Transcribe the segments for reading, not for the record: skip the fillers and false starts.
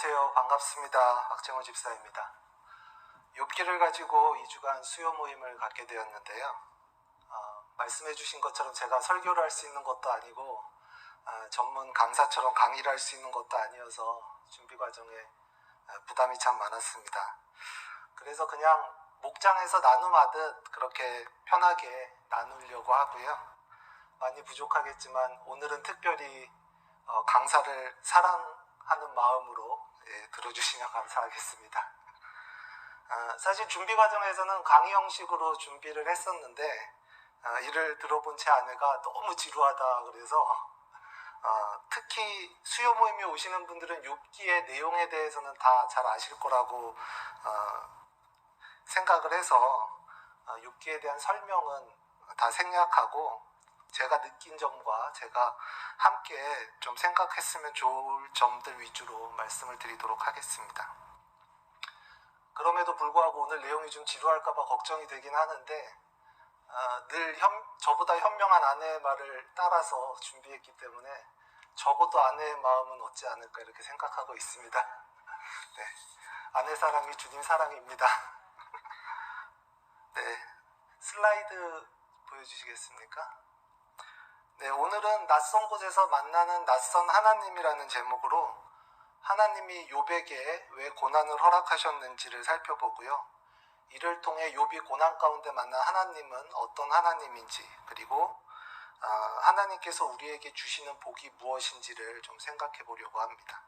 안녕하세요. 반갑습니다. 박정호 집사입니다. 욥기를 가지고 2주간 수요 모임을 갖게 되었는데요. 말씀해 주신 것처럼 제가 설교를 할 수 있는 것도 아니고 전문 강사처럼 강의를 할 수 있는 것도 아니어서 준비 과정에 부담이 참 많았습니다. 그래서 그냥 목장에서 나눔하듯 그렇게 편하게 나누려고 하고요. 많이 부족하겠지만 오늘은 특별히 강사를 사랑하는 마음으로 들어주시면 감사하겠습니다. 사실 준비 과정에서는 강의 형식으로 준비를 했었는데 이를 들어본 제 아내가 너무 지루하다 그래서 특히 수요 모임에 오시는 분들은 욥기의 내용에 대해서는 다 잘 아실 거라고 생각을 해서 욥기에 대한 설명은 다 생략하고 제가 느낀 점과 제가 함께 좀 생각했으면 좋을 점들 위주로 말씀을 드리도록 하겠습니다. 그럼에도 불구하고 오늘 내용이 좀 지루할까봐 걱정이 되긴 하는데 늘 저보다 현명한 아내의 말을 따라서 준비했기 때문에 적어도 아내의 마음은 얻지 않을까 이렇게 생각하고 있습니다. 네, 아내 사랑이 주님 사랑입니다. 네, 슬라이드 보여주시겠습니까? 네, 오늘은 낯선 곳에서 만나는 낯선 하나님이라는 제목으로 하나님이 욥에게 왜 고난을 허락하셨는지를 살펴보고요. 이를 통해 욥이 고난 가운데 만난 하나님은 어떤 하나님인지, 그리고 하나님께서 우리에게 주시는 복이 무엇인지를 좀 생각해 보려고 합니다.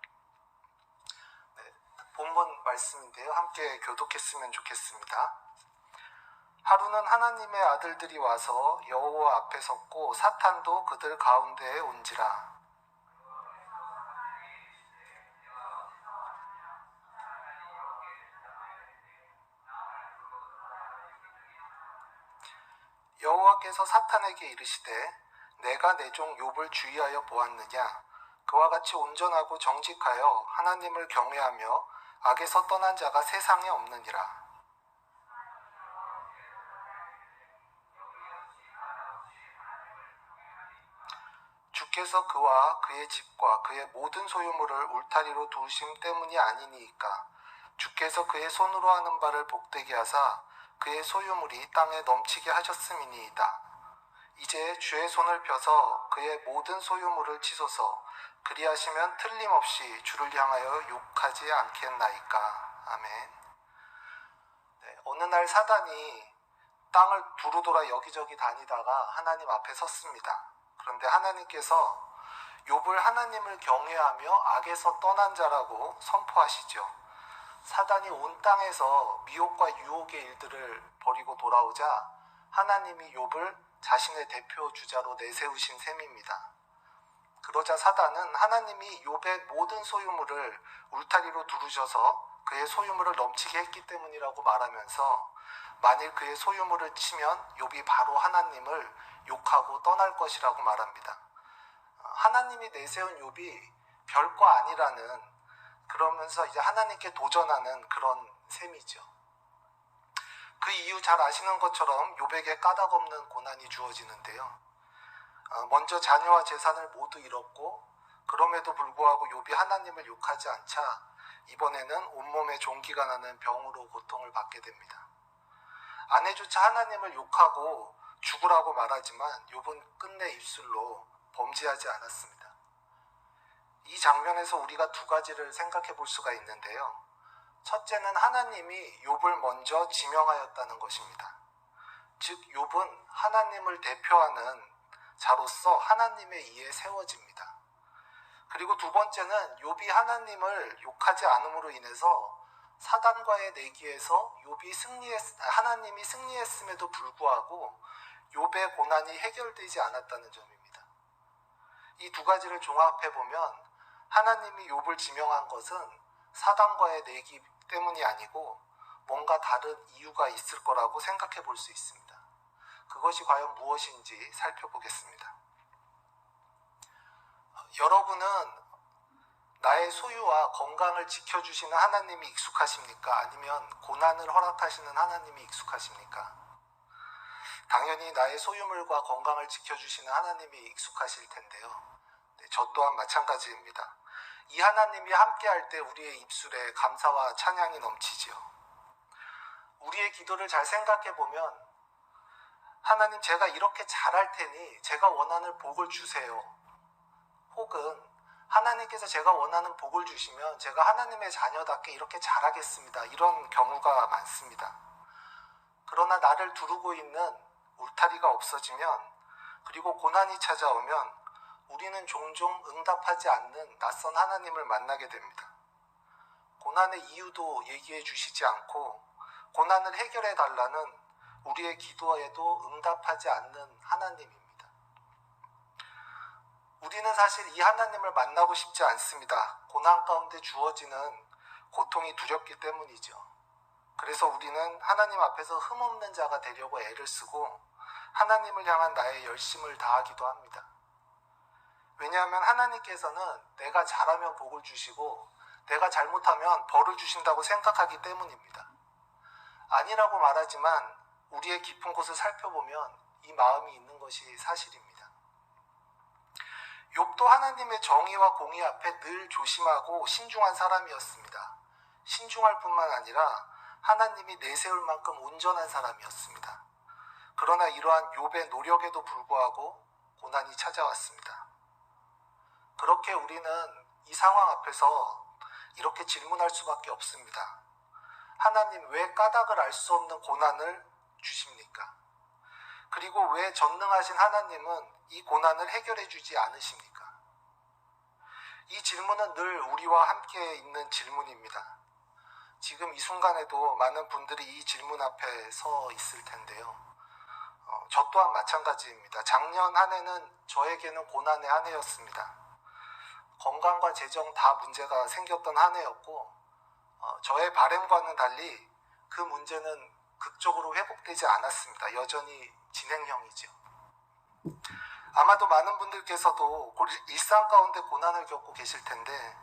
네, 본문 말씀인데요. 함께 교독했으면 좋겠습니다. 하루는 하나님의 아들들이 와서 여호와 앞에 섰고 사탄도 그들 가운데에 온지라. 여호와께서 사탄에게 이르시되 내가 내 종 욥을 주의하여 보았느냐. 그와 같이 온전하고 정직하여 하나님을 경외하며 악에서 떠난 자가 세상에 없느니라. 주께서 그와 그의 집과 그의 모든 소유물을 울타리로 두심 때문이 아니니이까. 주께서 그의 손으로 하는 바를 복되게 하사 그의 소유물이 땅에 넘치게 하셨음이니이다. 이제 주의 손을 펴서 그의 모든 소유물을 치소서. 그리하시면 틀림없이 주를 향하여 욕하지 않겠나이까. 아멘. 네, 어느 날 사단이 땅을 두루 돌아 여기저기 다니다가 하나님 앞에 섰습니다. 그런데 하나님께서 욥을 하나님을 경외하며 악에서 떠난 자라고 선포하시죠. 사단이 온 땅에서 미혹과 유혹의 일들을 벌이고 돌아오자 하나님이 욥을 자신의 대표 주자로 내세우신 셈입니다. 그러자 사단은 하나님이 욥의 모든 소유물을 울타리로 두르셔서 그의 소유물을 넘치게 했기 때문이라고 말하면서 만일 그의 소유물을 치면 욥이 바로 하나님을 욕하고 떠날 것이라고 말합니다. 하나님이 내세운 욥이 별거 아니라는, 그러면서 이제 하나님께 도전하는 그런 셈이죠. 그 이유 잘 아시는 것처럼 욥에게 까닭없는 고난이 주어지는데요. 먼저 자녀와 재산을 모두 잃었고, 그럼에도 불구하고 욥이 하나님을 욕하지 않자 이번에는 온몸에 종기가 나는 병으로 고통을 받게 됩니다. 아내조차 하나님을 욕하고 죽으라고 말하지만 욥은 끝내 입술로 범죄하지 않았습니다. 이 장면에서 우리가 두 가지를 생각해 볼 수가 있는데요. 첫째는 하나님이 욥을 먼저 지명하였다는 것입니다. 즉 욥은 하나님을 대표하는 자로서 하나님의 이에 세워집니다. 그리고 두 번째는 욥이 하나님을 욕하지 않음으로 인해서 사단과의 내기에서 하나님이 승리했음에도 불구하고 욥의 고난이 해결되지 않았다는 점입니다. 이 두 가지를 종합해 보면 하나님이 욥을 지명한 것은 사단과의 내기 때문이 아니고 뭔가 다른 이유가 있을 거라고 생각해 볼 수 있습니다. 그것이 과연 무엇인지 살펴보겠습니다. 여러분은 나의 소유와 건강을 지켜주시는 하나님이 익숙하십니까? 아니면 고난을 허락하시는 하나님이 익숙하십니까? 당연히 나의 소유물과 건강을 지켜주시는 하나님이 익숙하실 텐데요. 네, 저 또한 마찬가지입니다. 이 하나님이 함께할 때 우리의 입술에 감사와 찬양이 넘치지요. 우리의 기도를 잘 생각해 보면 하나님, 제가 이렇게 잘할 테니 제가 원하는 복을 주세요. 혹은 하나님께서 제가 원하는 복을 주시면 제가 하나님의 자녀답게 이렇게 잘하겠습니다. 이런 경우가 많습니다. 그러나 나를 두르고 있는 울타리가 없어지면, 그리고 고난이 찾아오면 우리는 종종 응답하지 않는 낯선 하나님을 만나게 됩니다. 고난의 이유도 얘기해 주시지 않고 고난을 해결해 달라는 우리의 기도에도 응답하지 않는 하나님입니다. 우리는 사실 이 하나님을 만나고 싶지 않습니다. 고난 가운데 주어지는 고통이 두렵기 때문이죠. 그래서 우리는 하나님 앞에서 흠없는 자가 되려고 애를 쓰고 하나님을 향한 나의 열심을 다하기도 합니다. 왜냐하면 하나님께서는 내가 잘하면 복을 주시고 내가 잘못하면 벌을 주신다고 생각하기 때문입니다. 아니라고 말하지만 우리의 깊은 곳을 살펴보면 이 마음이 있는 것이 사실입니다. 욥도 하나님의 정의와 공의 앞에 늘 조심하고 신중한 사람이었습니다. 신중할 뿐만 아니라 하나님이 내세울 만큼 온전한 사람이었습니다. 그러나 이러한 욥의 노력에도 불구하고 고난이 찾아왔습니다. 그렇게 우리는 이 상황 앞에서 이렇게 질문할 수밖에 없습니다. 하나님, 왜 까닭을 알 수 없는 고난을 주십니까? 그리고 왜 전능하신 하나님은 이 고난을 해결해 주지 않으십니까? 이 질문은 늘 우리와 함께 있는 질문입니다. 지금 이 순간에도 많은 분들이 이 질문 앞에 서 있을 텐데요. 저 또한 마찬가지입니다. 작년 한 해는 저에게는 고난의 한 해였습니다. 건강과 재정 다 문제가 생겼던 한 해였고, 저의 바람과는 달리 그 문제는 극적으로 회복되지 않았습니다. 여전히 진행형이죠. 아마도 많은 분들께서도 일상 가운데 고난을 겪고 계실 텐데,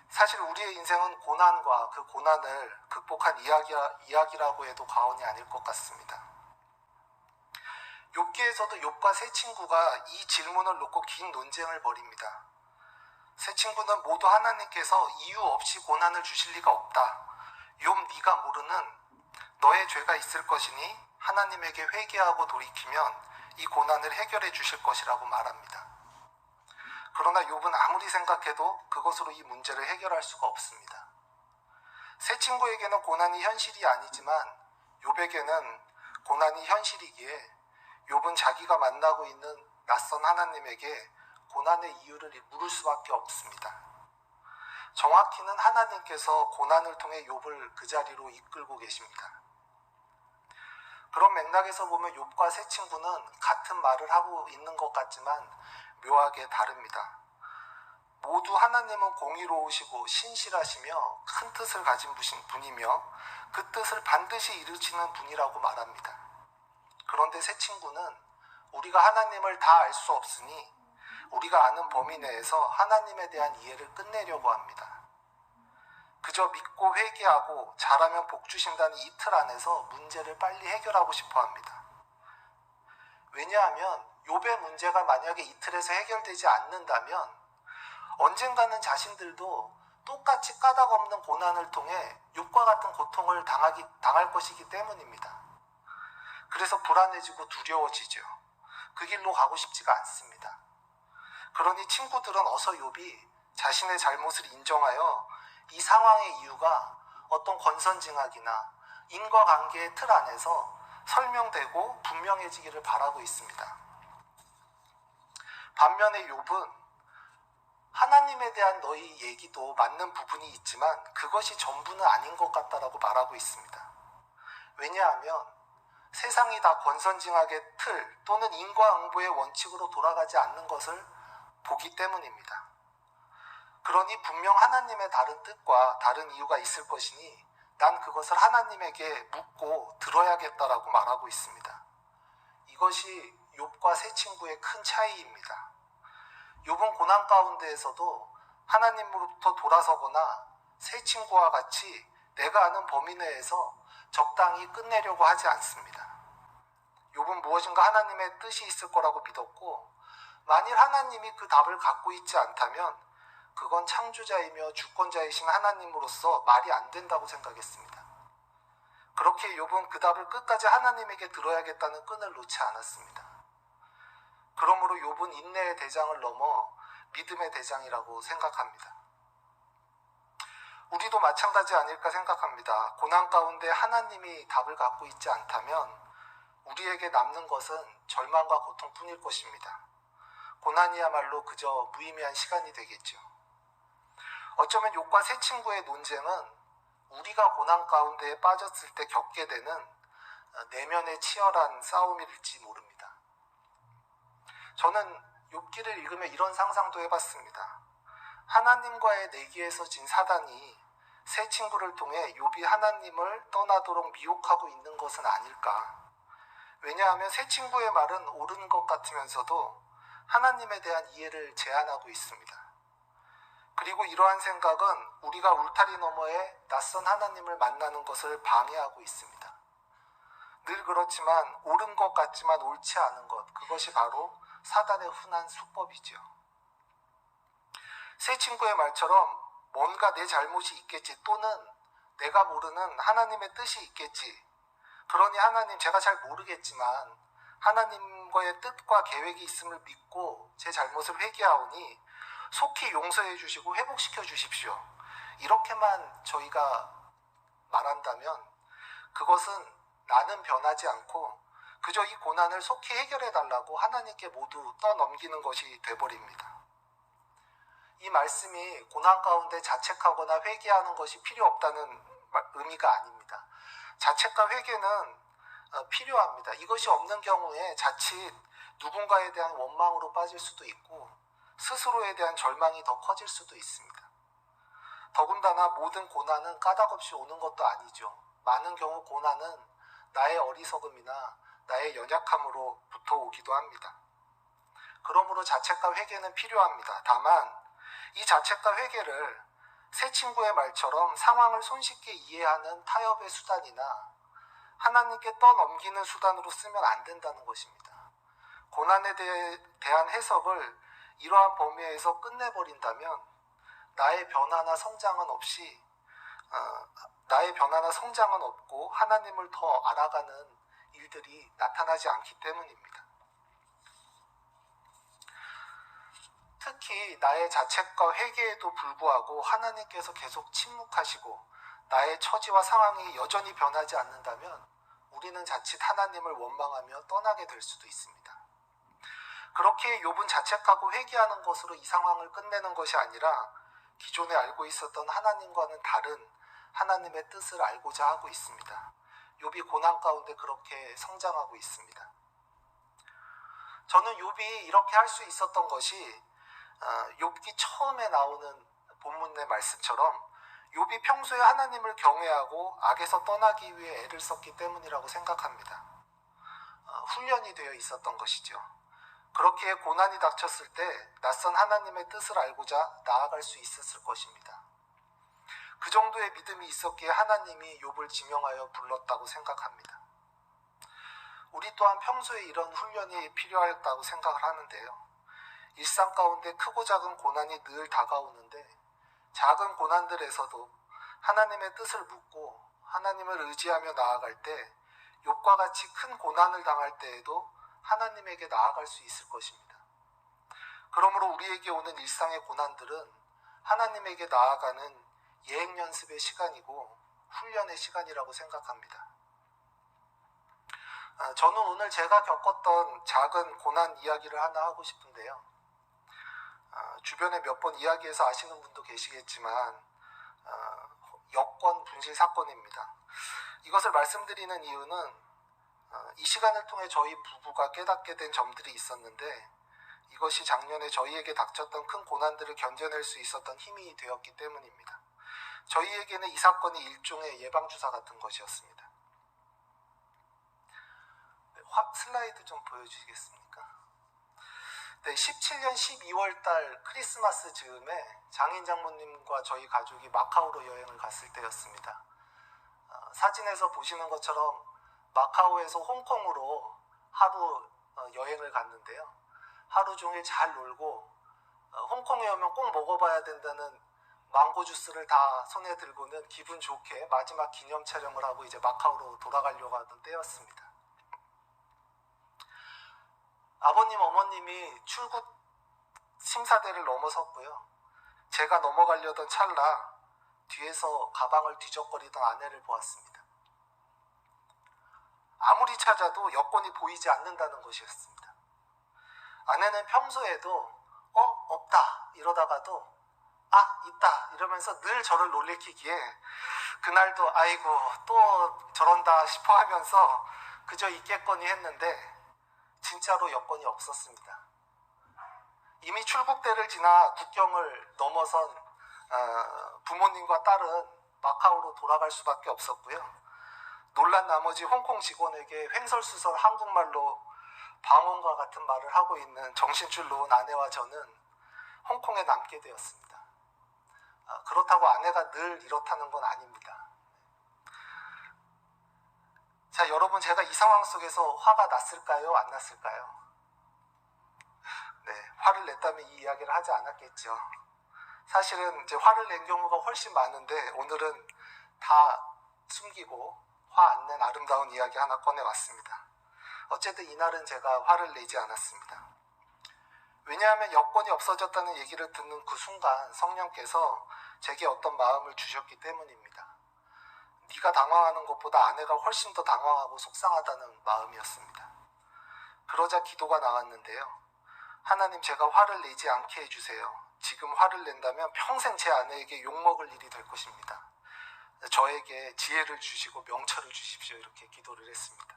사실 우리의 인생은 고난과 그 고난을 극복한 이야기라고 해도 과언이 아닐 것 같습니다. 욥기에서도 욥과 세 친구가 이 질문을 놓고 긴 논쟁을 벌입니다. 세 친구는 모두 하나님께서 이유 없이 고난을 주실 리가 없다. 욥, 네가 모르는 너의 죄가 있을 것이니 하나님에게 회개하고 돌이키면 이 고난을 해결해 주실 것이라고 말합니다. 그러나 욥은 아무리 생각해도 그것으로 이 문제를 해결할 수가 없습니다. 세 친구에게는 고난이 현실이 아니지만 욥에게는 고난이 현실이기에 욥은 자기가 만나고 있는 낯선 하나님에게 고난의 이유를 물을 수밖에 없습니다. 정확히는 하나님께서 고난을 통해 욥을 그 자리로 이끌고 계십니다. 그런 맥락에서 보면 욥과 세 친구는 같은 말을 하고 있는 것 같지만 묘하게 다릅니다. 모두 하나님은 공의로우시고 신실하시며 큰 뜻을 가진 분이며 그 뜻을 반드시 이루시는 분이라고 말합니다. 그런데 세 친구는 우리가 하나님을 다 알 수 없으니 우리가 아는 범위 내에서 하나님에 대한 이해를 끝내려고 합니다. 그저 믿고 회개하고 잘하면 복 주신다는 이 틀 안에서 문제를 빨리 해결하고 싶어 합니다. 왜냐하면 욥의 문제가 만약에 이 틀에서 해결되지 않는다면 언젠가는 자신들도 똑같이 까닭 없는 고난을 통해 욥과 같은 고통을 당할 것이기 때문입니다. 그래서 불안해지고 두려워지죠. 그 길로 가고 싶지가 않습니다. 그러니 친구들은 어서 욥이 자신의 잘못을 인정하여 이 상황의 이유가 어떤 권선징악이나 인과관계의 틀 안에서 설명되고 분명해지기를 바라고 있습니다. 반면에 욥은 하나님에 대한 너희 얘기도 맞는 부분이 있지만 그것이 전부는 아닌 것 같다라고 말하고 있습니다. 왜냐하면 세상이 다 권선징악의 틀 또는 인과응보의 원칙으로 돌아가지 않는 것을 보기 때문입니다. 그러니 분명 하나님의 다른 뜻과 다른 이유가 있을 것이니 난 그것을 하나님에게 묻고 들어야겠다라고 말하고 있습니다. 이것이 욥과 세 친구의 큰 차이입니다. 욥은 고난 가운데에서도 하나님으로부터 돌아서거나 세 친구와 같이 내가 아는 범위 내에서 적당히 끝내려고 하지 않습니다. 욥은 무엇인가 하나님의 뜻이 있을 거라고 믿었고 만일 하나님이 그 답을 갖고 있지 않다면 그건 창조자이며 주권자이신 하나님으로서 말이 안 된다고 생각했습니다. 그렇게 욥은 그 답을 끝까지 하나님에게 들어야겠다는 끈을 놓지 않았습니다. 그러므로 욥은 인내의 대장을 넘어 믿음의 대장이라고 생각합니다. 우리도 마찬가지 아닐까 생각합니다. 고난 가운데 하나님이 답을 갖고 있지 않다면 우리에게 남는 것은 절망과 고통뿐일 것입니다. 고난이야말로 그저 무의미한 시간이 되겠죠. 어쩌면 욥과 세 친구의 논쟁은 우리가 고난 가운데에 빠졌을 때 겪게 되는 내면의 치열한 싸움일지 모릅니다. 저는 욥기를 읽으며 이런 상상도 해봤습니다. 하나님과의 내기에서 진 사단이 세 친구를 통해 욥이 하나님을 떠나도록 미혹하고 있는 것은 아닐까. 왜냐하면 세 친구의 말은 옳은 것 같으면서도 하나님에 대한 이해를 제한하고 있습니다. 그리고 이러한 생각은 우리가 울타리 너머에 낯선 하나님을 만나는 것을 방해하고 있습니다. 늘 그렇지만 옳은 것 같지만 옳지 않은 것, 그것이 바로 사단의 흔한 수법이지요. 세 친구의 말처럼 뭔가 내 잘못이 있겠지 또는 내가 모르는 하나님의 뜻이 있겠지. 그러니 하나님, 제가 잘 모르겠지만 하나님과의 뜻과 계획이 있음을 믿고 제 잘못을 회개하오니 속히 용서해 주시고 회복시켜 주십시오. 이렇게만 저희가 말한다면 그것은 나는 변하지 않고 그저 이 고난을 속히 해결해 달라고 하나님께 모두 떠넘기는 것이 돼버립니다. 이 말씀이 고난 가운데 자책하거나 회개하는 것이 필요 없다는 의미가 아닙니다. 자책과 회개는 필요합니다. 이것이 없는 경우에 자칫 누군가에 대한 원망으로 빠질 수도 있고 스스로에 대한 절망이 더 커질 수도 있습니다. 더군다나 모든 고난은 까닭없이 오는 것도 아니죠. 많은 경우 고난은 나의 어리석음이나 나의 연약함으로부터 오기도 합니다. 그러므로 자책과 회개는 필요합니다. 다만 이 자책과 회개를 세 친구의 말처럼 상황을 손쉽게 이해하는 타협의 수단이나 하나님께 떠넘기는 수단으로 쓰면 안 된다는 것입니다. 고난에 대한 해석을 이러한 범위에서 끝내버린다면 나의 변화나 성장은 없고 하나님을 더 알아가는 일들이 나타나지 않기 때문입니다. 특히 나의 자책과 회개에도 불구하고 하나님께서 계속 침묵하시고 나의 처지와 상황이 여전히 변하지 않는다면 우리는 자칫 하나님을 원망하며 떠나게 될 수도 있습니다. 그렇게 욥은 자책하고 회개하는 것으로 이 상황을 끝내는 것이 아니라 기존에 알고 있었던 하나님과는 다른 하나님의 뜻을 알고자 하고 있습니다. 욥이 고난 가운데 그렇게 성장하고 있습니다. 저는 욥이 이렇게 할 수 있었던 것이 욥기 처음에 나오는 본문의 말씀처럼 욥이 평소에 하나님을 경외하고 악에서 떠나기 위해 애를 썼기 때문이라고 생각합니다. 훈련이 되어 있었던 것이죠. 그렇게 고난이 닥쳤을 때 낯선 하나님의 뜻을 알고자 나아갈 수 있었을 것입니다. 그 정도의 믿음이 있었기에 하나님이 욥을 지명하여 불렀다고 생각합니다. 우리 또한 평소에 이런 훈련이 필요하다고 생각을 하는데요. 일상 가운데 크고 작은 고난이 늘 다가오는데 작은 고난들에서도 하나님의 뜻을 묻고 하나님을 의지하며 나아갈 때 욥과 같이 큰 고난을 당할 때에도 하나님에게 나아갈 수 있을 것입니다. 그러므로 우리에게 오는 일상의 고난들은 하나님에게 나아가는 예행 연습의 시간이고 훈련의 시간이라고 생각합니다. 저는 오늘 제가 겪었던 작은 고난 이야기를 하나 하고 싶은데요. 주변에 몇 번 이야기해서 아시는 분도 계시겠지만 여권 분실 사건입니다. 이것을 말씀드리는 이유는 이 시간을 통해 저희 부부가 깨닫게 된 점들이 있었는데 이것이 작년에 저희에게 닥쳤던 큰 고난들을 견뎌낼 수 있었던 힘이 되었기 때문입니다. 저희에게는 이 사건이 일종의 예방주사 같은 것이었습니다. 슬라이드 좀 보여주시겠습니까? 17년 12월 달 크리스마스 즈음에 장인 장모님과 저희 가족이 마카오로 여행을 갔을 때였습니다. 사진에서 보시는 것처럼 마카오에서 홍콩으로 하루 여행을 갔는데요. 하루 종일 잘 놀고 홍콩에 오면 꼭 먹어봐야 된다는 망고 주스를 다 손에 들고는 기분 좋게 마지막 기념 촬영을 하고 이제 마카오로 돌아가려고 하던 때였습니다. 아버님, 어머님이 출국 심사대를 넘어섰고요. 제가 넘어가려던 찰나 뒤에서 가방을 뒤적거리던 아내를 보았습니다. 아무리 찾아도 여권이 보이지 않는다는 것이었습니다. 아내는 평소에도 없다 이러다가도 있다 이러면서 늘 저를 놀래키기에 그날도 아이고 또 저런다 싶어 하면서 그저 있겠거니 했는데 진짜로 여권이 없었습니다. 이미 출국대를 지나 국경을 넘어선 부모님과 딸은 마카오로 돌아갈 수밖에 없었고요. 놀란 나머지 홍콩 직원에게 횡설수설 한국말로 방언과 같은 말을 하고 있는 정신줄 놓은 아내와 저는 홍콩에 남게 되었습니다. 그렇다고 아내가 늘 이렇다는 건 아닙니다. 자, 여러분, 제가 이 상황 속에서 화가 났을까요? 안 났을까요? 네, 화를 냈다면 이 이야기를 하지 않았겠죠. 사실은 이제 화를 낸 경우가 훨씬 많은데 오늘은 다 숨기고 화 안 낸 아름다운 이야기 하나 꺼내왔습니다. 어쨌든 이날은 제가 화를 내지 않았습니다. 왜냐하면 여권이 없어졌다는 얘기를 듣는 그 순간 성령께서 제게 어떤 마음을 주셨기 때문입니다. 네가 당황하는 것보다 아내가 훨씬 더 당황하고 속상하다는 마음이었습니다. 그러자 기도가 나왔는데요. 하나님, 제가 화를 내지 않게 해주세요. 지금 화를 낸다면 평생 제 아내에게 욕먹을 일이 될 것입니다. 저에게 지혜를 주시고 명철을 주십시오. 이렇게 기도를 했습니다.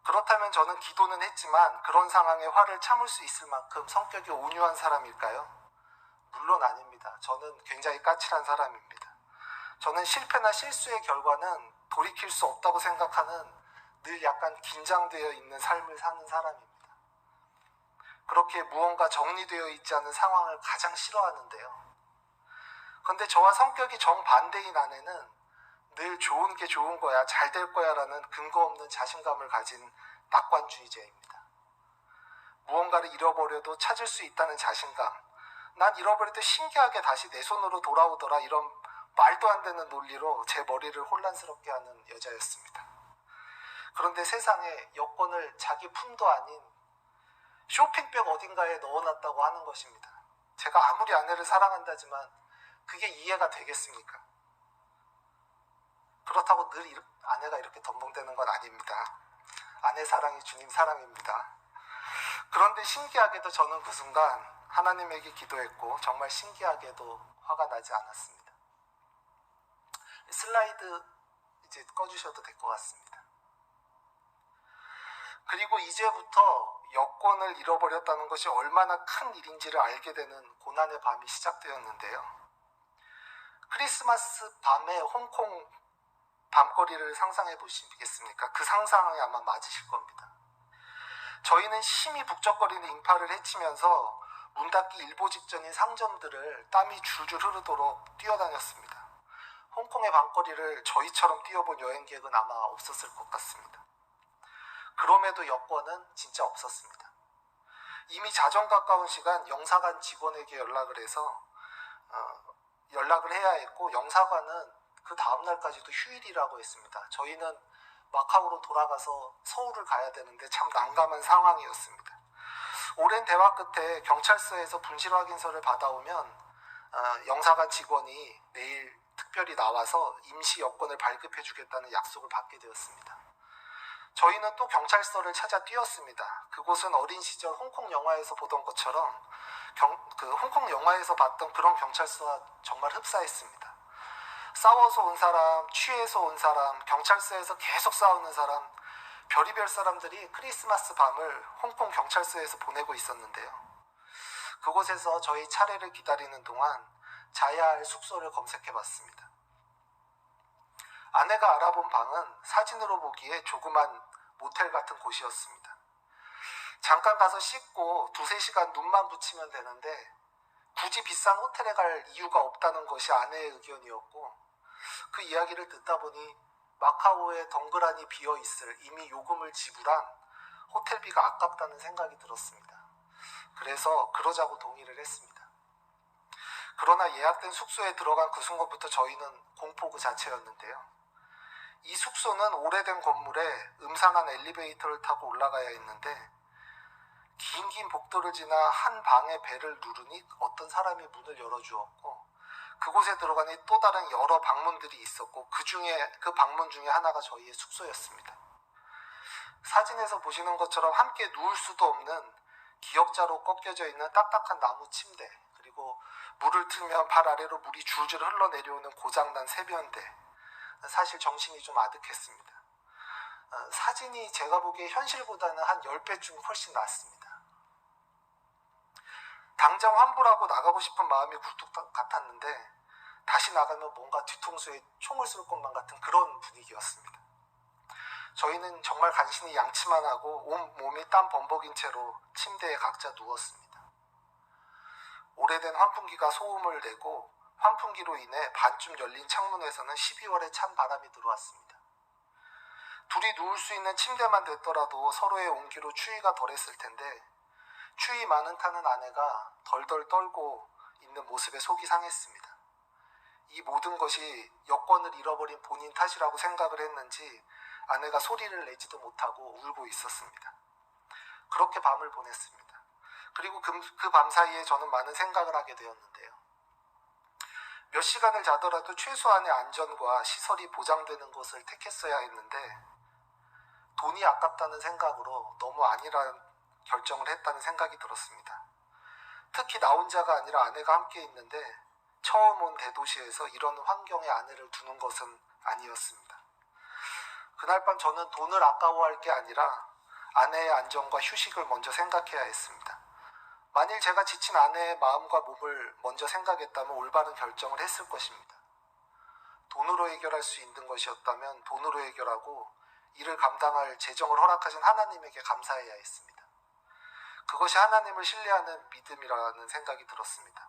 그렇다면 저는 기도는 했지만 그런 상황에 화를 참을 수 있을 만큼 성격이 온유한 사람일까요? 물론 아닙니다. 저는 굉장히 까칠한 사람입니다. 저는 실패나 실수의 결과는 돌이킬 수 없다고 생각하는 늘 약간 긴장되어 있는 삶을 사는 사람입니다. 그렇게 무언가 정리되어 있지 않은 상황을 가장 싫어하는데요. 그런데 저와 성격이 정반대인 아내는 늘 좋은 게 좋은 거야, 잘 될 거야 라는 근거 없는 자신감을 가진 낙관주의자입니다. 무언가를 잃어버려도 찾을 수 있다는 자신감, 난 잃어버려도 신기하게 다시 내 손으로 돌아오더라, 이런 말도 안 되는 논리로 제 머리를 혼란스럽게 하는 여자였습니다. 그런데 세상에 여권을 자기 품도 아닌 쇼핑백 어딘가에 넣어놨다고 하는 것입니다. 제가 아무리 아내를 사랑한다지만 그게 이해가 되겠습니까? 그렇다고 늘 아내가 이렇게 덤벙대는 건 아닙니다. 아내 사랑이 주님 사랑입니다. 그런데 신기하게도 저는 그 순간 하나님에게 기도했고 정말 신기하게도 화가 나지 않았습니다. 슬라이드 이제 꺼주셔도 될 것 같습니다. 그리고 이제부터 여권을 잃어버렸다는 것이 얼마나 큰 일인지를 알게 되는 고난의 밤이 시작되었는데요. 크리스마스 밤에 홍콩 밤거리를 상상해 보시겠습니까? 그 상상이 아마 맞으실 겁니다. 저희는 심히 북적거리는 인파를 헤치면서 문 닫기 일보 직전인 상점들을 땀이 줄줄 흐르도록 뛰어다녔습니다. 홍콩의 밤거리를 저희처럼 뛰어본 여행객은 아마 없었을 것 같습니다. 그럼에도 여권은 진짜 없었습니다. 이미 자정 가까운 시간 영사관 직원에게 연락을 해서 연락을 해야 했고, 영사관은 그 다음날까지도 휴일이라고 했습니다. 저희는 마카오로 돌아가서 서울을 가야 되는데 참 난감한 상황이었습니다. 오랜 대화 끝에 경찰서에서 분실 확인서를 받아오면 영사관 직원이 내일 특별히 나와서 임시 여권을 발급해 주겠다는 약속을 받게 되었습니다. 저희는 또 경찰서를 찾아 뛰었습니다. 그곳은 어린 시절 홍콩 영화에서 보던 것처럼 홍콩 영화에서 봤던 그런 경찰서와 정말 흡사했습니다. 싸워서 온 사람, 취해서 온 사람, 경찰서에서 계속 싸우는 사람, 별의별 사람들이 크리스마스 밤을 홍콩 경찰서에서 보내고 있었는데요. 그곳에서 저희 차례를 기다리는 동안 자야 할 숙소를 검색해봤습니다. 아내가 알아본 방은 사진으로 보기에 조그만 모텔 같은 곳이었습니다. 잠깐 가서 씻고 2-3시간 눈만 붙이면 되는데 굳이 비싼 호텔에 갈 이유가 없다는 것이 아내의 의견이었고, 그 이야기를 듣다 보니 마카오에 덩그러니 비어있을 이미 요금을 지불한 호텔비가 아깝다는 생각이 들었습니다. 그래서 그러자고 동의를 했습니다. 그러나 예약된 숙소에 들어간 그 순간부터 저희는 공포 그 자체였는데요. 이 숙소는 오래된 건물에 음산한 엘리베이터를 타고 올라가야 했는데 긴 복도를 지나 한 방의 벨을 누르니 어떤 사람이 문을 열어주었고 그곳에 들어가니 또 다른 여러 방문들이 있었고 그 방문 중에 하나가 저희의 숙소였습니다. 사진에서 보시는 것처럼 함께 누울 수도 없는 기역자로 꺾여져 있는 딱딱한 나무 침대, 그리고 물을 틀면 발 아래로 물이 줄줄 흘러내려오는 고장난 세면대. 사실 정신이 좀 아득했습니다. 사진이 제가 보기에 현실보다는 한 10배쯤 훨씬 낫습니다. 당장 환불하고 나가고 싶은 마음이 굴뚝 같았는데 다시 나가면 뭔가 뒤통수에 총을 쏠 것만 같은 그런 분위기였습니다. 저희는 정말 간신히 양치만 하고 온 몸이 땀 범벅인 채로 침대에 각자 누웠습니다. 오래된 환풍기가 소음을 내고 환풍기로 인해 반쯤 열린 창문에서는 12월에 찬 바람이 들어왔습니다. 둘이 누울 수 있는 침대만 됐더라도 서로의 온기로 추위가 덜했을 텐데 추위 많은 타는 아내가 덜덜 떨고 있는 모습에 속이 상했습니다. 이 모든 것이 여권을 잃어버린 본인 탓이라고 생각을 했는지 아내가 소리를 내지도 못하고 울고 있었습니다. 그렇게 밤을 보냈습니다. 그리고 그 밤 사이에 저는 많은 생각을 하게 되었는데요. 몇 시간을 자더라도 최소한의 안전과 시설이 보장되는 것을 택했어야 했는데 돈이 아깝다는 생각으로 너무 아니란 결정을 했다는 생각이 들었습니다. 특히 나 혼자가 아니라 아내가 함께 있는데 처음 온 대도시에서 이런 환경에 아내를 두는 것은 아니었습니다. 그날 밤 저는 돈을 아까워할 게 아니라 아내의 안전과 휴식을 먼저 생각해야 했습니다. 만일 제가 지친 아내의 마음과 몸을 먼저 생각했다면 올바른 결정을 했을 것입니다. 돈으로 해결할 수 있는 것이었다면 돈으로 해결하고 이를 감당할 재정을 허락하신 하나님에게 감사해야 했습니다. 그것이 하나님을 신뢰하는 믿음이라는 생각이 들었습니다.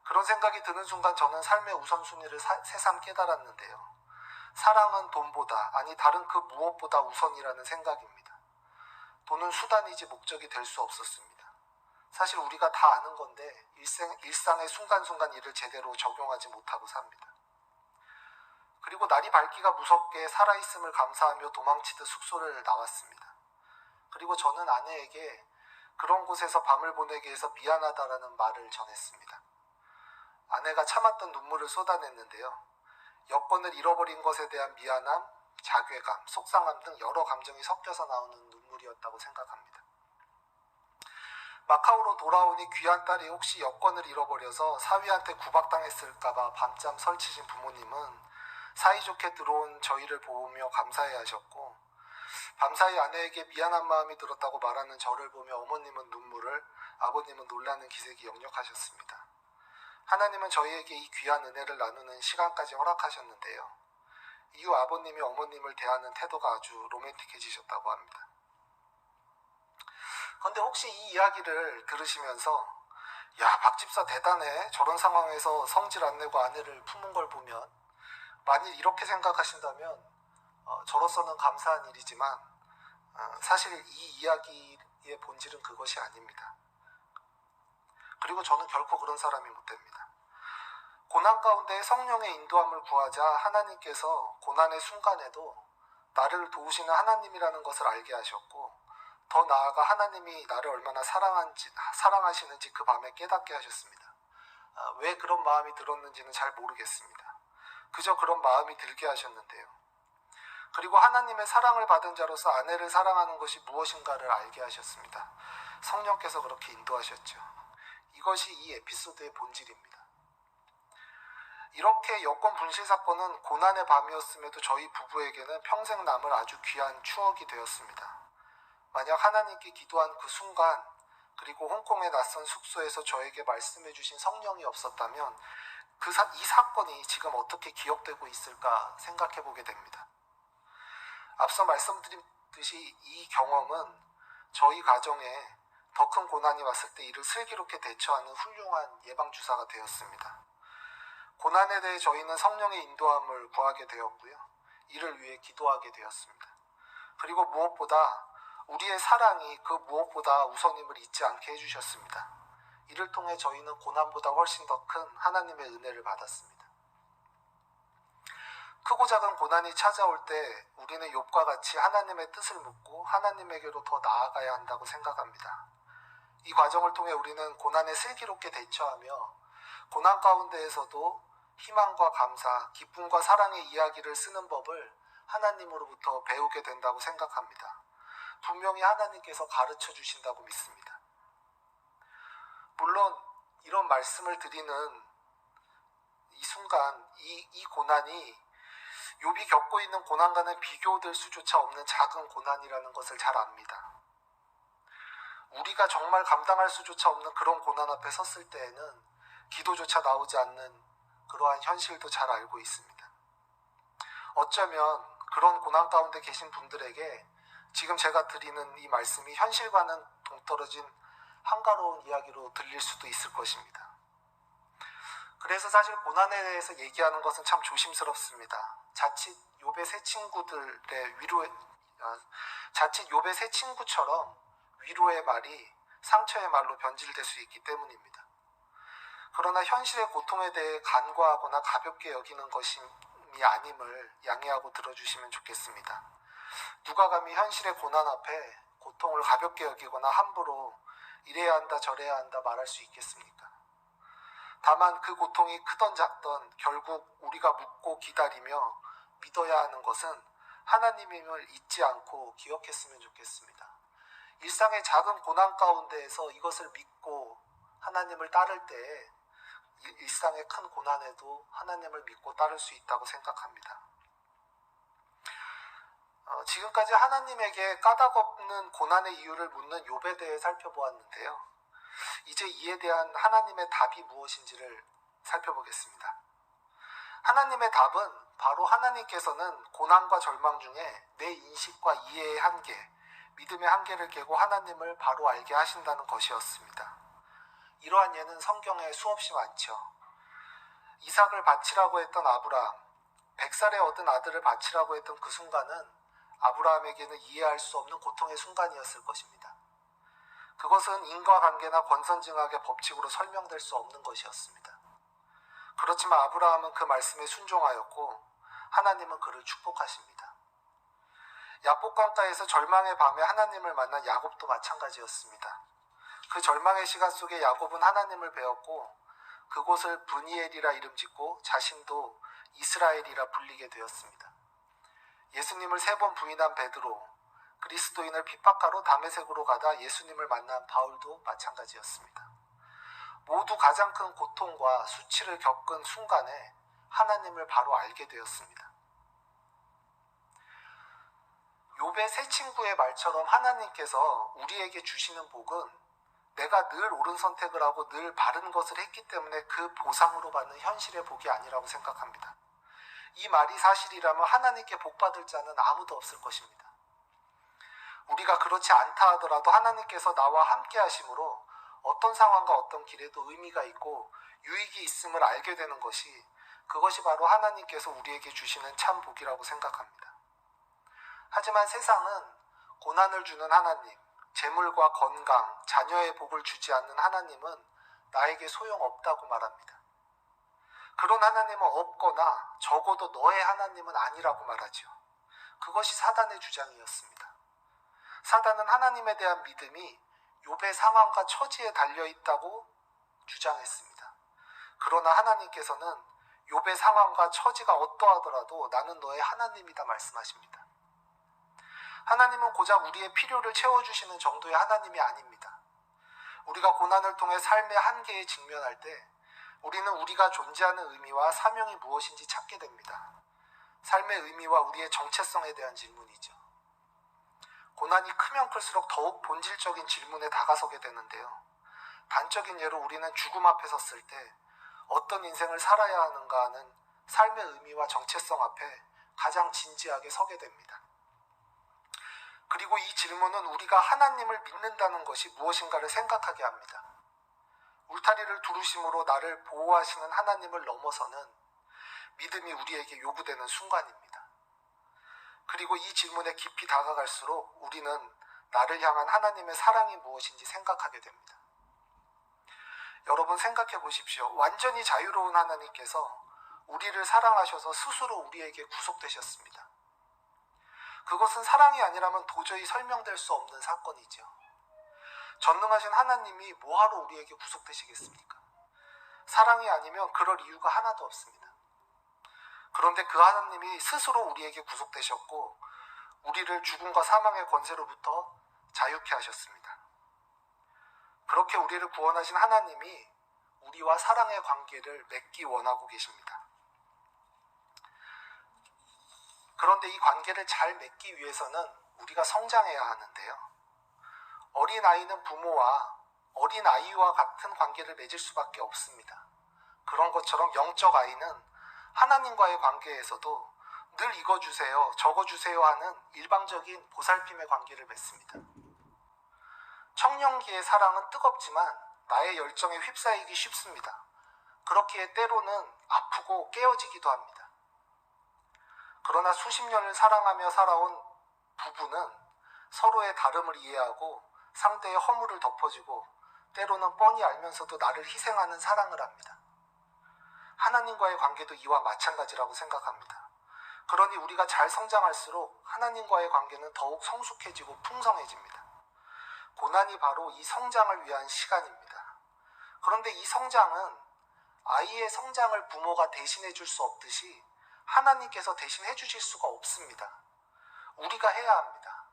그런 생각이 드는 순간 저는 삶의 우선순위를 새삼 깨달았는데요. 사랑은 돈보다, 아니 다른 그 무엇보다 우선이라는 생각입니다. 돈은 수단이지 목적이 될 수 없었습니다. 사실 우리가 다 아는 건데 일상의 순간순간 이를 제대로 적용하지 못하고 삽니다. 그리고 날이 밝기가 무섭게 살아있음을 감사하며 도망치듯 숙소를 나왔습니다. 그리고 저는 아내에게 그런 곳에서 밤을 보내게 해서 미안하다라는 말을 전했습니다. 아내가 참았던 눈물을 쏟아냈는데요. 여권을 잃어버린 것에 대한 미안함, 자괴감, 속상함 등 여러 감정이 섞여서 나오는 눈물이었다고 생각합니다. 마카오로 돌아오니 귀한 딸이 혹시 여권을 잃어버려서 사위한테 구박당했을까봐 밤잠 설치신 부모님은 사이좋게 들어온 저희를 보며 감사해하셨고 밤사이 아내에게 미안한 마음이 들었다고 말하는 저를 보며 어머님은 눈물을, 아버님은 놀라는 기색이 역력하셨습니다. 하나님은 저희에게 이 귀한 은혜를 나누는 시간까지 허락하셨는데요. 이후 아버님이 어머님을 대하는 태도가 아주 로맨틱해지셨다고 합니다. 그런데 혹시 이 이야기를 들으시면서 야, 박 집사 대단해. 저런 상황에서 성질 안 내고 아내를 품은 걸 보면 만일 이렇게 생각하신다면 저로서는 감사한 일이지만 사실 이 이야기의 본질은 그것이 아닙니다. 그리고 저는 결코 그런 사람이 못 됩니다. 고난 가운데 성령의 인도함을 구하자 하나님께서 고난의 순간에도 나를 도우시는 하나님이라는 것을 알게 하셨고 더 나아가 하나님이 나를 얼마나 사랑하시는지 그 밤에 깨닫게 하셨습니다. 왜 그런 마음이 들었는지는 잘 모르겠습니다. 그저 그런 마음이 들게 하셨는데요. 그리고 하나님의 사랑을 받은 자로서 아내를 사랑하는 것이 무엇인가를 알게 하셨습니다. 성령께서 그렇게 인도하셨죠. 이것이 이 에피소드의 본질입니다. 이렇게 여권 분실 사건은 고난의 밤이었음에도 저희 부부에게는 평생 남을 아주 귀한 추억이 되었습니다. 만약 하나님께 기도한 그 순간, 그리고 홍콩의 낯선 숙소에서 저에게 말씀해 주신 성령이 없었다면 이 사건이 지금 어떻게 기억되고 있을까 생각해 보게 됩니다. 앞서 말씀드렸듯이 이 경험은 저희 가정에 더 큰 고난이 왔을 때 이를 슬기롭게 대처하는 훌륭한 예방주사가 되었습니다. 고난에 대해 저희는 성령의 인도함을 구하게 되었고요. 이를 위해 기도하게 되었습니다. 그리고 무엇보다 우리의 사랑이 그 무엇보다 우선임을 잊지 않게 해주셨습니다. 이를 통해 저희는 고난보다 훨씬 더 큰 하나님의 은혜를 받았습니다. 크고 작은 고난이 찾아올 때 우리는 욥과 같이 하나님의 뜻을 묻고 하나님에게로 더 나아가야 한다고 생각합니다. 이 과정을 통해 우리는 고난에 슬기롭게 대처하며 고난 가운데에서도 희망과 감사, 기쁨과 사랑의 이야기를 쓰는 법을 하나님으로부터 배우게 된다고 생각합니다. 분명히 하나님께서 가르쳐 주신다고 믿습니다. 물론 이런 말씀을 드리는 이 순간 이 고난이 욥이 겪고 있는 고난과는 비교될 수조차 없는 작은 고난이라는 것을 잘 압니다. 우리가 정말 감당할 수조차 없는 그런 고난 앞에 섰을 때에는 기도조차 나오지 않는 그러한 현실도 잘 알고 있습니다. 어쩌면 그런 고난 가운데 계신 분들에게 지금 제가 드리는 이 말씀이 현실과는 동떨어진 한가로운 이야기로 들릴 수도 있을 것입니다. 그래서 사실 고난에 대해서 얘기하는 것은 참 조심스럽습니다. 자칫 욥의 세 친구처럼 위로의 말이 상처의 말로 변질될 수 있기 때문입니다. 그러나 현실의 고통에 대해 간과하거나 가볍게 여기는 것이 아님을 양해하고 들어주시면 좋겠습니다. 누가 감히 현실의 고난 앞에 고통을 가볍게 여기거나 함부로 이래야 한다 저래야 한다 말할 수 있겠습니까? 다만 그 고통이 크던 작던 결국 우리가 묻고 기다리며 믿어야 하는 것은 하나님임을 잊지 않고 기억했으면 좋겠습니다. 일상의 작은 고난 가운데에서 이것을 믿고 하나님을 따를 때에 일상의 큰 고난에도 하나님을 믿고 따를 수 있다고 생각합니다. 지금까지 하나님에게 까닭없는 고난의 이유를 묻는 욥에 대해 살펴보았는데요. 이제 이에 대한 하나님의 답이 무엇인지를 살펴보겠습니다. 하나님의 답은 바로 하나님께서는 고난과 절망 중에 내 인식과 이해의 한계, 믿음의 한계를 깨고 하나님을 바로 알게 하신다는 것이었습니다. 이러한 예는 성경에 수없이 많죠. 이삭을 바치라고 했던 아브라함, 100살에 얻은 아들을 바치라고 했던 그 순간은 아브라함에게는 이해할 수 없는 고통의 순간이었을 것입니다. 그것은 인과관계나 권선징악의 법칙으로 설명될 수 없는 것이었습니다. 그렇지만 아브라함은 그 말씀에 순종하였고 하나님은 그를 축복하십니다. 야복강가에서 절망의 밤에 하나님을 만난 야곱도 마찬가지였습니다. 그 절망의 시간 속에 야곱은 하나님을 배웠고 그곳을 브니엘이라 이름 짓고 자신도 이스라엘이라 불리게 되었습니다. 예수님을 3번 부인한 베드로, 그리스도인을 핍박하러 다메섹으로 가다 예수님을 만난 바울도 마찬가지였습니다. 모두 가장 큰 고통과 수치를 겪은 순간에 하나님을 바로 알게 되었습니다. 욥의 세 친구의 말처럼 하나님께서 우리에게 주시는 복은 내가 늘 옳은 선택을 하고 늘 바른 것을 했기 때문에 그 보상으로 받는 현실의 복이 아니라고 생각합니다. 이 말이 사실이라면 하나님께 복받을 자는 아무도 없을 것입니다. 우리가 그렇지 않다 하더라도 하나님께서 나와 함께 하심으로 어떤 상황과 어떤 길에도 의미가 있고 유익이 있음을 알게 되는 것이 그것이 바로 하나님께서 우리에게 주시는 참 복이라고 생각합니다. 하지만 세상은 고난을 주는 하나님, 재물과 건강, 자녀의 복을 주지 않는 하나님은 나에게 소용없다고 말합니다. 그런 하나님은 없거나 적어도 너의 하나님은 아니라고 말하죠. 그것이 사단의 주장이었습니다. 사단은 하나님에 대한 믿음이 욥의 상황과 처지에 달려있다고 주장했습니다. 그러나 하나님께서는 욥의 상황과 처지가 어떠하더라도 나는 너의 하나님이다 말씀하십니다. 하나님은 고작 우리의 필요를 채워주시는 정도의 하나님이 아닙니다. 우리가 고난을 통해 삶의 한계에 직면할 때 우리는 우리가 존재하는 의미와 사명이 무엇인지 찾게 됩니다. 삶의 의미와 우리의 정체성에 대한 질문이죠. 고난이 크면 클수록 더욱 본질적인 질문에 다가서게 되는데요. 단적인 예로 우리는 죽음 앞에 섰을 때 어떤 인생을 살아야 하는가 하는 삶의 의미와 정체성 앞에 가장 진지하게 서게 됩니다. 그리고 이 질문은 우리가 하나님을 믿는다는 것이 무엇인가를 생각하게 합니다. 울타리를 두르심으로 나를 보호하시는 하나님을 넘어서는 믿음이 우리에게 요구되는 순간입니다. 그리고 이 질문에 깊이 다가갈수록 우리는 나를 향한 하나님의 사랑이 무엇인지 생각하게 됩니다. 여러분 생각해 보십시오. 완전히 자유로운 하나님께서 우리를 사랑하셔서 스스로 우리에게 구속되셨습니다. 그것은 사랑이 아니라면 도저히 설명될 수 없는 사건이죠. 전능하신 하나님이 뭐하러 우리에게 구속되시겠습니까? 사랑이 아니면 그럴 이유가 하나도 없습니다. 그런데 그 하나님이 스스로 우리에게 구속되셨고 우리를 죽음과 사망의 권세로부터 자유케 하셨습니다. 그렇게 우리를 구원하신 하나님이 우리와 사랑의 관계를 맺기 원하고 계십니다. 그런데 이 관계를 잘 맺기 위해서는 우리가 성장해야 하는데요. 어린아이는 부모와 어린아이와 같은 관계를 맺을 수밖에 없습니다. 그런 것처럼 영적 아이는 하나님과의 관계에서도 늘 이거 주세요, 저거 주세요 하는 일방적인 보살핌의 관계를 맺습니다. 청년기의 사랑은 뜨겁지만 나의 열정에 휩싸이기 쉽습니다. 그렇기에 때로는 아프고 깨어지기도 합니다. 그러나 수십 년을 사랑하며 살아온 부부는 서로의 다름을 이해하고 상대의 허물을 덮어주고 때로는 뻔히 알면서도 나를 희생하는 사랑을 합니다. 하나님과의 관계도 이와 마찬가지라고 생각합니다. 그러니 우리가 잘 성장할수록 하나님과의 관계는 더욱 성숙해지고 풍성해집니다. 고난이 바로 이 성장을 위한 시간입니다. 그런데 이 성장은 아이의 성장을 부모가 대신해 줄 수 없듯이 하나님께서 대신해 주실 수가 없습니다. 우리가 해야 합니다.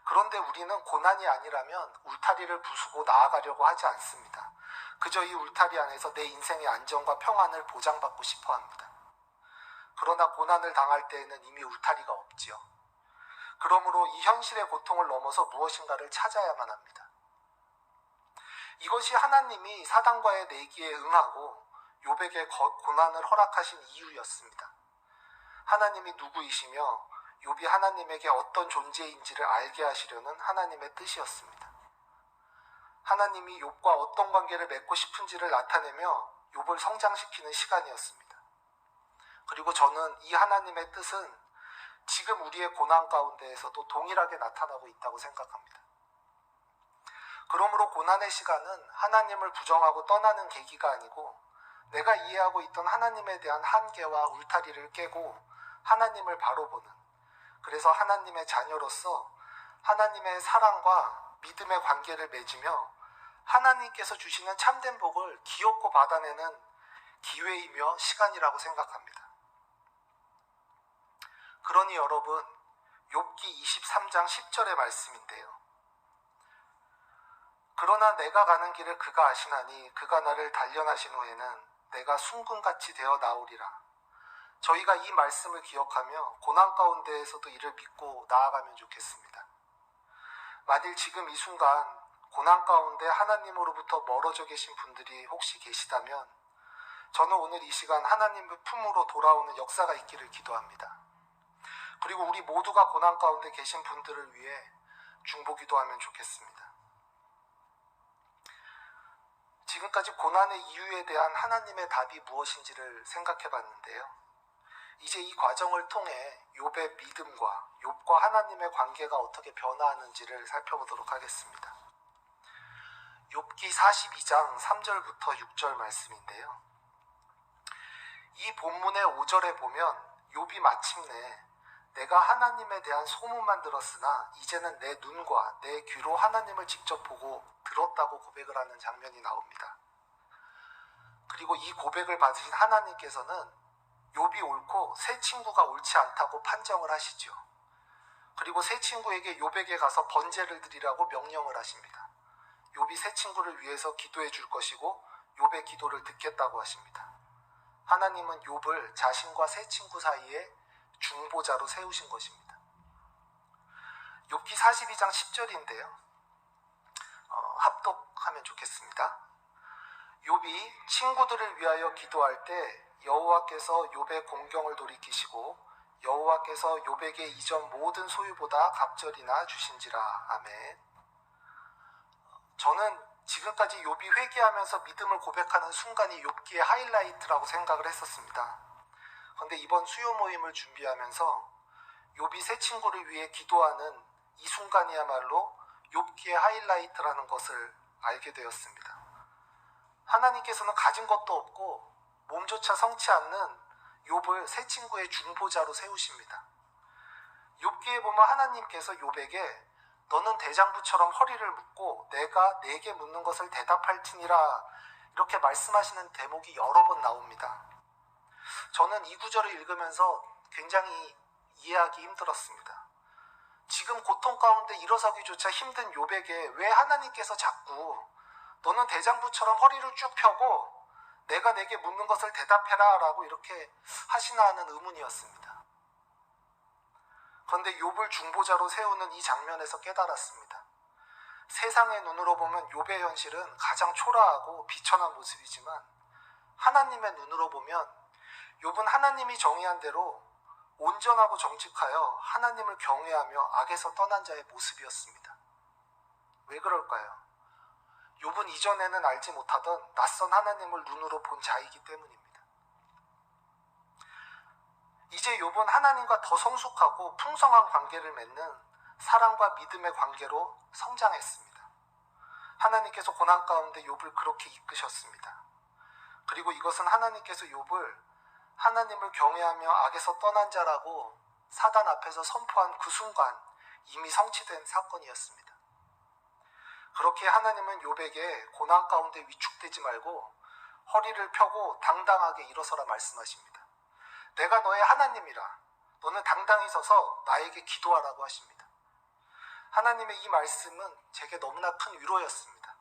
그런데 우리는 고난이 아니라면 울타리를 부수고 나아가려고 하지 않습니다. 그저 이 울타리 안에서 내 인생의 안정과 평안을 보장받고 싶어 합니다. 그러나 고난을 당할 때에는 이미 울타리가 없지요. 그러므로 이 현실의 고통을 넘어서 무엇인가를 찾아야만 합니다. 이것이 하나님이 사단과의 내기에 응하고 욥에게 고난을 허락하신 이유였습니다. 하나님이 누구이시며 욥이 하나님에게 어떤 존재인지를 알게 하시려는 하나님의 뜻이었습니다. 하나님이 욥과 어떤 관계를 맺고 싶은지를 나타내며 욥을 성장시키는 시간이었습니다. 그리고 저는 이 하나님의 뜻은 지금 우리의 고난 가운데에서도 동일하게 나타나고 있다고 생각합니다. 그러므로 고난의 시간은 하나님을 부정하고 떠나는 계기가 아니고 내가 이해하고 있던 하나님에 대한 한계와 울타리를 깨고 하나님을 바로 보는, 그래서 하나님의 자녀로서 하나님의 사랑과 믿음의 관계를 맺으며 하나님께서 주시는 참된 복을 기업고 받아내는 기회이며 시간이라고 생각합니다. 그러니 여러분, 욥기 23장 10절의 말씀인데요. 그러나 내가 가는 길을 그가 아시나니 그가 나를 단련하신 후에는 내가 순금같이 되어 나오리라. 저희가 이 말씀을 기억하며 고난 가운데에서도 이를 믿고 나아가면 좋겠습니다. 만일 지금 이 순간 고난 가운데 하나님으로부터 멀어져 계신 분들이 혹시 계시다면 저는 오늘 이 시간 하나님의 품으로 돌아오는 역사가 있기를 기도합니다. 그리고 우리 모두가 고난 가운데 계신 분들을 위해 중보기도하면 좋겠습니다. 지금까지 고난의 이유에 대한 하나님의 답이 무엇인지를 생각해 봤는데요. 이제 이 과정을 통해 욥의 믿음과 욥과 하나님의 관계가 어떻게 변화하는지를 살펴보도록 하겠습니다. 욥기 42장 3절부터 6절 말씀인데요. 이 본문의 5절에 보면 욥이 마침내 내가 하나님에 대한 소문만 들었으나 이제는 내 눈과 내 귀로 하나님을 직접 보고 들었다고 고백을 하는 장면이 나옵니다. 그리고 이 고백을 받으신 하나님께서는 욥이 옳고 새 친구가 옳지 않다고 판정을 하시죠. 그리고 새 친구에게 욥에게 가서 번제를 드리라고 명령을 하십니다. 욥이 새 친구를 위해서 기도해 줄 것이고 욥의 기도를 듣겠다고 하십니다. 하나님은 욥을 자신과 새 친구 사이에 중보자로 세우신 것입니다. 욥기 42장 10절인데요. 합독하면 좋겠습니다. 욥이 친구들을 위하여 기도할 때 여호와께서 욥의 공경을 돌이키시고 여호와께서 욥에게 이전 모든 소유보다 갑절이나 주신지라. 아멘. 저는 지금까지 욥이 회개하면서 믿음을 고백하는 순간이 욥기의 하이라이트라고 생각을 했었습니다. 그런데 이번 수요 모임을 준비하면서 욥이 새 친구를 위해 기도하는 이 순간이야말로 욥기의 하이라이트라는 것을 알게 되었습니다. 하나님께서는 가진 것도 없고 몸조차 성치 않는 욥을 새 친구의 중보자로 세우십니다. 욥기에 보면 하나님께서 욥에게 너는 대장부처럼 허리를 묶고 내가 네게 묻는 것을 대답할지니라 이렇게 말씀하시는 대목이 여러 번 나옵니다. 저는 이 구절을 읽으면서 굉장히 이해하기 힘들었습니다. 지금 고통 가운데 일어서기조차 힘든 욥에게 왜 하나님께서 자꾸 너는 대장부처럼 허리를 쭉 펴고 내가 내게 묻는 것을 대답해라 라고 이렇게 하시나 하는 의문이었습니다. 그런데 욥을 중보자로 세우는 이 장면에서 깨달았습니다. 세상의 눈으로 보면 욥의 현실은 가장 초라하고 비천한 모습이지만 하나님의 눈으로 보면 욥은 하나님이 정의한 대로 온전하고 정직하여 하나님을 경외하며 악에서 떠난 자의 모습이었습니다. 왜 그럴까요? 욥은 이전에는 알지 못하던 낯선 하나님을 눈으로 본 자이기 때문입니다. 이제 욥은 하나님과 더 성숙하고 풍성한 관계를 맺는 사랑과 믿음의 관계로 성장했습니다. 하나님께서 고난 가운데 욥을 그렇게 이끄셨습니다. 그리고 이것은 하나님께서 욥을 하나님을 경외하며 악에서 떠난 자라고 사단 앞에서 선포한 그 순간 이미 성취된 사건이었습니다. 그렇게 하나님은 욥에게 고난 가운데 위축되지 말고 허리를 펴고 당당하게 일어서라 말씀하십니다. 내가 너의 하나님이라. 너는 당당히 서서 나에게 기도하라고 하십니다. 하나님의 이 말씀은 제게 너무나 큰 위로였습니다.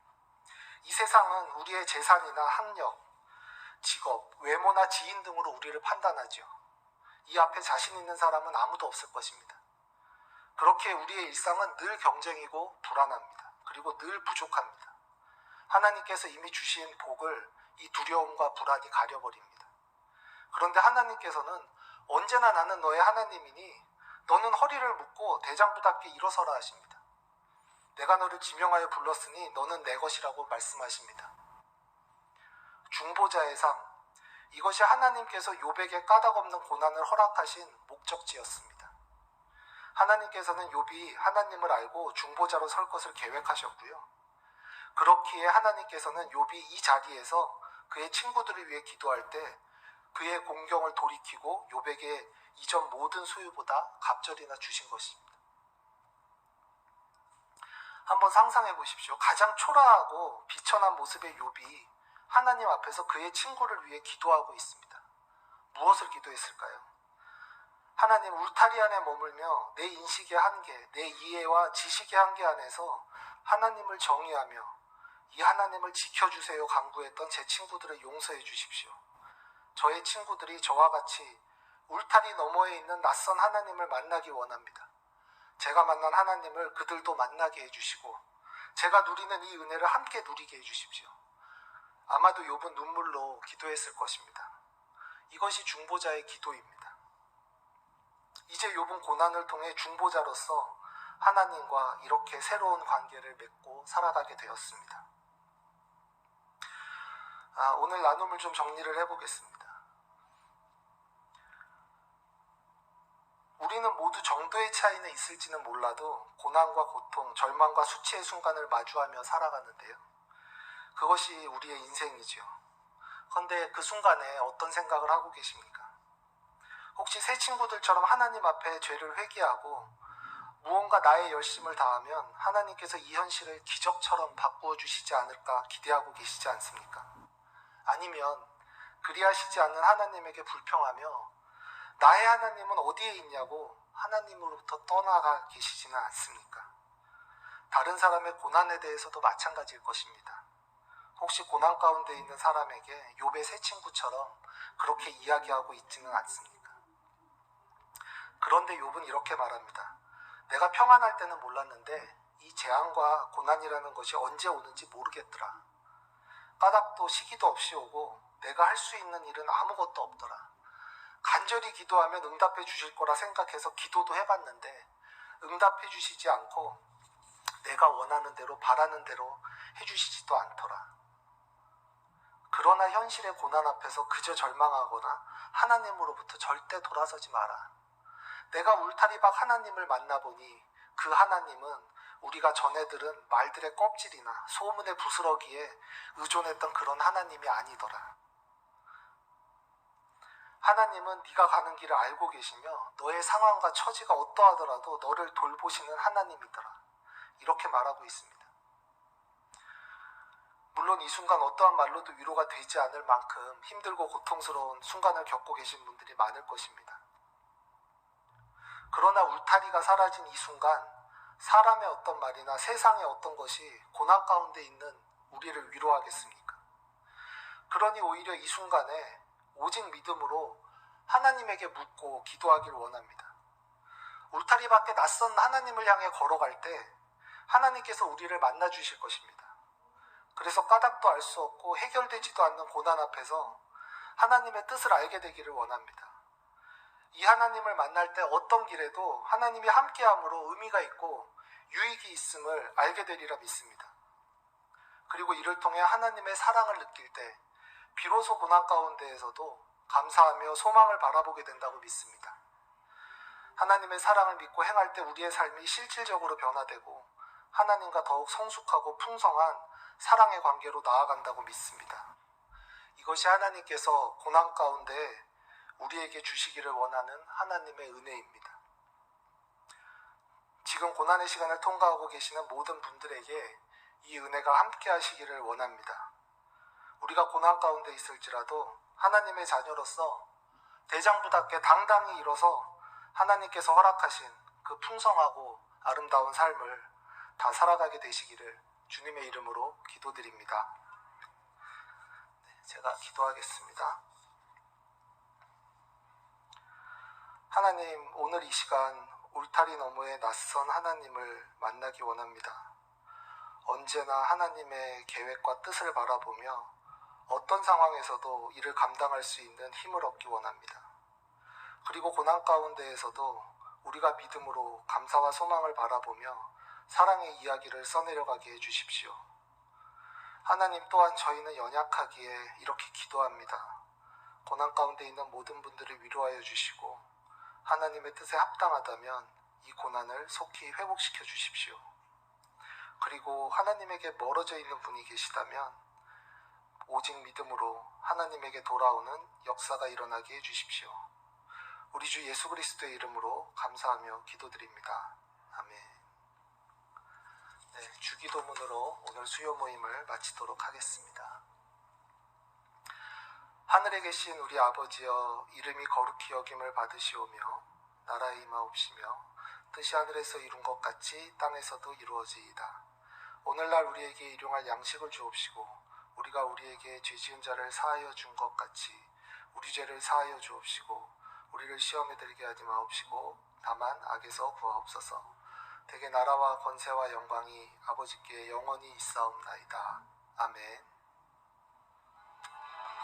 이 세상은 우리의 재산이나 학력, 직업, 외모나 지인 등으로 우리를 판단하죠. 이 앞에 자신 있는 사람은 아무도 없을 것입니다. 그렇게 우리의 일상은 늘 경쟁이고 불안합니다. 그리고 늘 부족합니다. 하나님께서 이미 주신 복을 이 두려움과 불안이 가려버립니다. 그런데 하나님께서는 언제나 나는 너의 하나님이니 너는 허리를 묶고 대장부답게 일어서라 하십니다. 내가 너를 지명하여 불렀으니 너는 내 것이라고 말씀하십니다. 중보자의 삶, 이것이 하나님께서 욥에게 까닭없는 고난을 허락하신 목적지였습니다. 하나님께서는 욥이 하나님을 알고 중보자로 설 것을 계획하셨고요. 그렇기에 하나님께서는 욥이 이 자리에서 그의 친구들을 위해 기도할 때 그의 공경을 돌이키고 욥에게 이전 모든 소유보다 갑절이나 주신 것입니다. 한번 상상해 보십시오. 가장 초라하고 비천한 모습의 욥이 하나님 앞에서 그의 친구를 위해 기도하고 있습니다. 무엇을 기도했을까요? 하나님, 울타리 안에 머물며 내 인식의 한계, 내 이해와 지식의 한계 안에서 하나님을 정의하며 이 하나님을 지켜주세요 간구했던 제 친구들을 용서해 주십시오. 저의 친구들이 저와 같이 울타리 너머에 있는 낯선 하나님을 만나기 원합니다. 제가 만난 하나님을 그들도 만나게 해주시고 제가 누리는 이 은혜를 함께 누리게 해주십시오. 아마도 욥은 눈물로 기도했을 것입니다. 이것이 중보자의 기도입니다. 이제 욥은 고난을 통해 중보자로서 하나님과 이렇게 새로운 관계를 맺고 살아가게 되었습니다. 오늘 나눔을 좀 정리를 해보겠습니다. 우리는 모두 정도의 차이는 있을지는 몰라도 고난과 고통, 절망과 수치의 순간을 마주하며 살아가는데요. 그것이 우리의 인생이죠. 그런데 그 순간에 어떤 생각을 하고 계십니까? 혹시 새 친구들처럼 하나님 앞에 죄를 회개하고 무언가 나의 열심을 다하면 하나님께서 이 현실을 기적처럼 바꾸어 주시지 않을까 기대하고 계시지 않습니까? 아니면 그리하시지 않는 하나님에게 불평하며 나의 하나님은 어디에 있냐고 하나님으로부터 떠나가 계시지는 않습니까? 다른 사람의 고난에 대해서도 마찬가지일 것입니다. 혹시 고난 가운데 있는 사람에게 욥의 새 친구처럼 그렇게 이야기하고 있지는 않습니까? 그런데 욥은 이렇게 말합니다. 내가 평안할 때는 몰랐는데 이 재앙과 고난이라는 것이 언제 오는지 모르겠더라. 까닭도 시기도 없이 오고 내가 할 수 있는 일은 아무것도 없더라. 간절히 기도하면 응답해 주실 거라 생각해서 기도도 해봤는데 응답해 주시지 않고 내가 원하는 대로 바라는 대로 해주시지도 않더라. 그러나 현실의 고난 앞에서 그저 절망하거나 하나님으로부터 절대 돌아서지 마라. 내가 울타리박 하나님을 만나보니 그 하나님은 우리가 전에 들은 말들의 껍질이나 소문의 부스러기에 의존했던 그런 하나님이 아니더라. 하나님은 네가 가는 길을 알고 계시며 너의 상황과 처지가 어떠하더라도 너를 돌보시는 하나님이더라. 이렇게 말하고 있습니다. 물론 이 순간 어떠한 말로도 위로가 되지 않을 만큼 힘들고 고통스러운 순간을 겪고 계신 분들이 많을 것입니다. 그러나 울타리가 사라진 이 순간 사람의 어떤 말이나 세상의 어떤 것이 고난 가운데 있는 우리를 위로하겠습니까? 그러니 오히려 이 순간에 오직 믿음으로 하나님에게 묻고 기도하길 원합니다. 울타리 밖에 낯선 하나님을 향해 걸어갈 때 하나님께서 우리를 만나 주실 것입니다. 그래서 까닭도 알 수 없고 해결되지도 않는 고난 앞에서 하나님의 뜻을 알게 되기를 원합니다. 이 하나님을 만날 때 어떤 길에도 하나님이 함께함으로 의미가 있고 유익이 있음을 알게 되리라 믿습니다. 그리고 이를 통해 하나님의 사랑을 느낄 때 비로소 고난 가운데에서도 감사하며 소망을 바라보게 된다고 믿습니다. 하나님의 사랑을 믿고 행할 때 우리의 삶이 실질적으로 변화되고 하나님과 더욱 성숙하고 풍성한 사랑의 관계로 나아간다고 믿습니다. 이것이 하나님께서 고난 가운데 우리에게 주시기를 원하는 하나님의 은혜입니다. 지금 고난의 시간을 통과하고 계시는 모든 분들에게 이 은혜가 함께 하시기를 원합니다. 우리가 고난 가운데 있을지라도 하나님의 자녀로서 대장부답게 당당히 일어서 하나님께서 허락하신 그 풍성하고 아름다운 삶을 다 살아가게 되시기를 주님의 이름으로 기도드립니다. 제가 기도하겠습니다. 하나님, 오늘 이 시간 울타리 너머의 낯선 하나님을 만나기 원합니다. 언제나 하나님의 계획과 뜻을 바라보며 어떤 상황에서도 이를 감당할 수 있는 힘을 얻기 원합니다. 그리고 고난 가운데에서도 우리가 믿음으로 감사와 소망을 바라보며 사랑의 이야기를 써내려가게 해주십시오. 하나님, 또한 저희는 연약하기에 이렇게 기도합니다. 고난 가운데 있는 모든 분들을 위로하여 주시고 하나님의 뜻에 합당하다면 이 고난을 속히 회복시켜 주십시오. 그리고 하나님에게 멀어져 있는 분이 계시다면 오직 믿음으로 하나님에게 돌아오는 역사가 일어나게 해주십시오. 우리 주 예수 그리스도의 이름으로 감사하며 기도드립니다. 아멘. 주기도문으로 오늘 수요 모임을 마치도록 하겠습니다. 하늘에 계신 우리 아버지여, 이름이 거룩히 여김을 받으시오며 나라에 임하옵시며 뜻이 하늘에서 이룬 것 같이 땅에서도 이루어지이다. 오늘날 우리에게 일용할 양식을 주옵시고 우리가 우리에게 죄 지은 자를 사하여 준 것 같이 우리 죄를 사하여 주옵시고 우리를 시험에 들게 하지 마옵시고 다만 악에서 구하옵소서. 대개 나라와 권세와 영광이 아버지께 영원히 있사옵나이다. 아멘.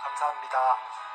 감사합니다.